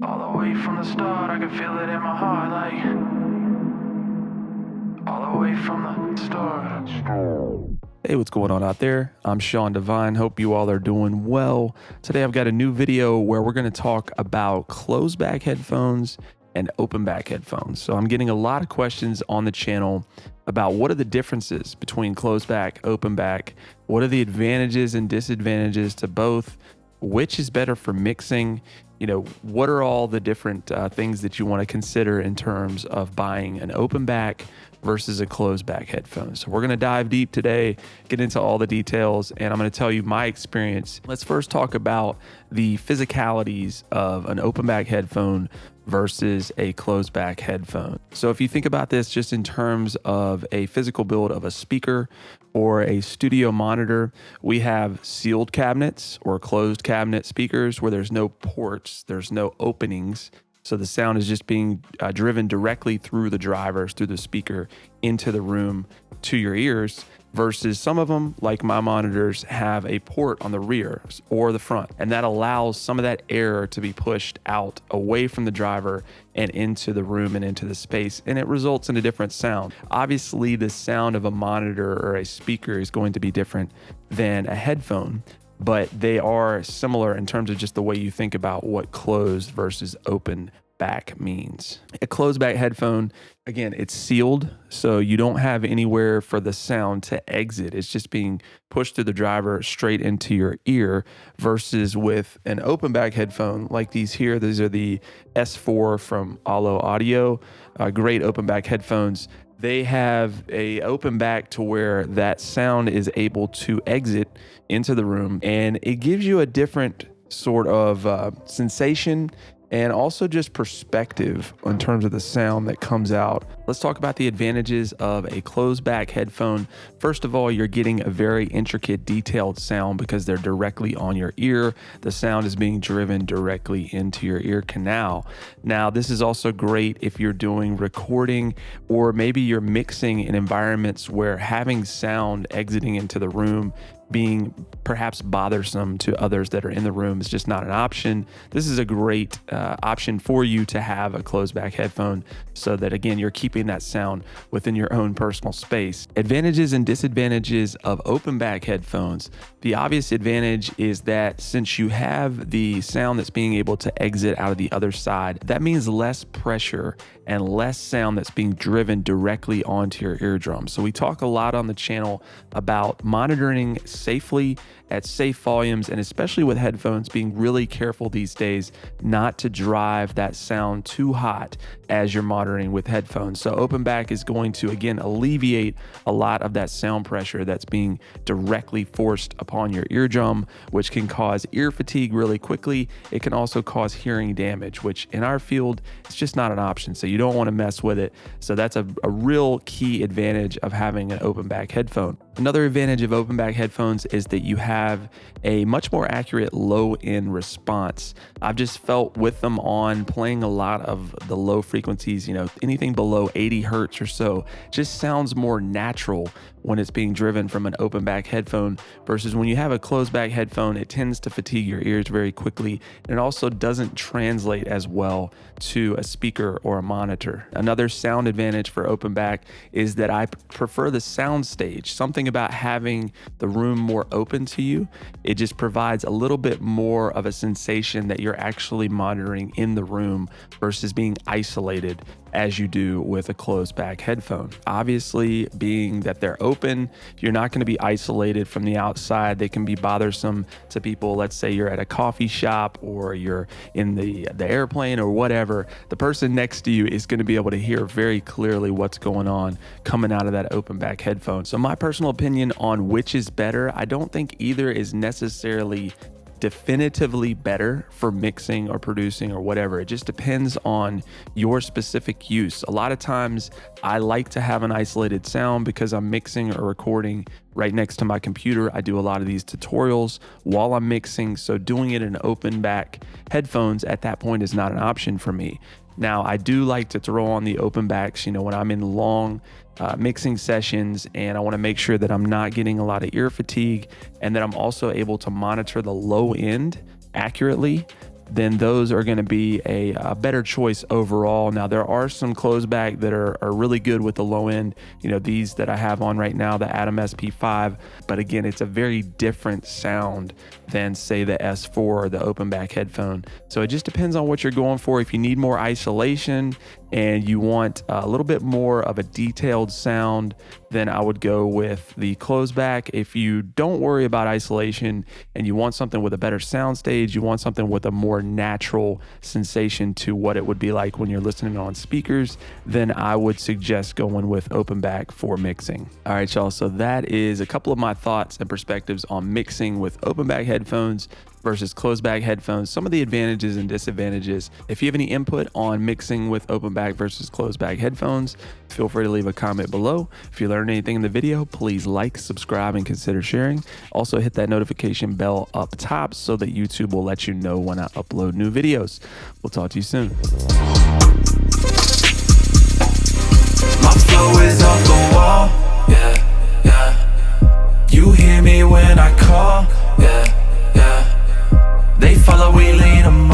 All the way from the start, I can feel it in my heart, like all the way from the start. Hey, what's going on out there? I'm Sean Devine. Hope you all are doing well. Today I've got a new video where we're going to talk about closed back headphones and open back headphones. So I'm getting a lot of questions on the channel about what are the differences between closed back, open back, what are the advantages and disadvantages to both, which is better for mixing, what are all the different things that you want to consider in terms of buying an open back versus a closed back headphone. So we're going to dive deep today, get into all the details, and I'm going to tell you my experience. Let's first talk about the physicalities of an open back headphone versus a closed back headphone. So if you think about this just in terms of a physical build of a speaker or a studio monitor, we have sealed cabinets or closed cabinet speakers where there's no ports, there's no openings. So the sound is just being driven directly through the drivers, through the speaker into the room to your ears, versus some of them, like my monitors, have a port on the rear or the front. And that allows some of that air to be pushed out away from the driver and into the room and into the space. And it results in a different sound. Obviously, the sound of a monitor or a speaker is going to be different than a headphone, but they are similar in terms of just the way you think about what closed versus open back means. A closed back headphone, again, it's sealed, so you don't have anywhere for the sound to exit. It's just being pushed through the driver straight into your ear, versus with an open back headphone like these here. These are the S4 from Allo Audio, great open back headphones. They have a open back to where that sound is able to exit into the room, and it gives you a different sort of sensation and also just perspective in terms of the sound that comes out. Let's talk about the advantages of a closed back headphone. First of all, you're getting a very intricate, detailed sound because they're directly on your ear. The sound is being driven directly into your ear canal. Now, this is also great if you're doing recording, or maybe you're mixing in environments where having sound exiting into the room being perhaps bothersome to others that are in the room is just not an option. This is a great option for you to have a closed back headphone, so that again, you're keeping that sound within your own personal space. Advantages and disadvantages of open back headphones. The obvious advantage is that since you have the sound that's being able to exit out of the other side, that means less pressure and less sound that's being driven directly onto your eardrum. So we talk a lot on the channel about monitoring safely at safe volumes, and especially with headphones, being really careful these days not to drive that sound too hot as you're monitoring with headphones. So open back is going to, again, alleviate a lot of that sound pressure that's being directly forced upon your eardrum, which can cause ear fatigue really quickly. It can also cause hearing damage, which in our field, it's just not an option. So you don't want to mess with it. So that's a real key advantage of having an open back headphone. Another advantage of open back headphones is that you have a much more accurate low end response. I've just felt with them on, playing a lot of the low frequencies, anything below 80 hertz or so, just sounds more natural when it's being driven from an open back headphone, versus when you have a closed back headphone, it tends to fatigue your ears very quickly, and it also doesn't translate as well to a speaker or a monitor. Another sound advantage for open back is that I prefer the sound stage. Something about having the room more open to you, it just provides a little bit more of a sensation that you're actually monitoring in the room versus being isolated as you do with a closed back headphone. Obviously, being that they're open, you're not going to be isolated from the outside. They can be bothersome to people. Let's say you're at a coffee shop or you're in the airplane or whatever. The person next to you is going to be able to hear very clearly what's going on coming out of that open back headphone. So my personal opinion on which is better, I don't think either is necessarily definitively better for mixing or producing or whatever. It just depends on your specific use. A lot of times I like to have an isolated sound because I'm mixing or recording right next to my computer. I do a lot of these tutorials while I'm mixing, so doing it in open back headphones at that point is not an option for me. Now, I do like to throw on the open backs, when I'm in long mixing sessions, and I want to make sure that I'm not getting a lot of ear fatigue, and that I'm also able to monitor the low end accurately. then those are going to be a better choice overall. Now, there are some closed back that are really good with the low end, these that I have on right now, the Atom SP5, but again, it's a very different sound than say the S4 or the open back headphone. So it just depends on what you're going for. If you need more isolation and you want a little bit more of a detailed sound, then I would go with the closed back. If you don't worry about isolation and you want something with a better sound stage, you want something with a more natural sensation to what it would be like when you're listening on speakers, then I would suggest going with open back for mixing. All right, y'all, so that is a couple of my thoughts and perspectives on mixing with open back headphones versus closed back headphones, some of the advantages and disadvantages. If you have any input on mixing with open back versus closed back headphones, feel free to leave a comment below. If you learned anything in the video, please like, subscribe, and consider sharing. Also hit that notification bell up top so that YouTube will let you know when I upload new videos. We'll talk to you soon. My flow is off the wall, yeah, yeah. You hear me when I call, yeah, yeah. They follow, we lead them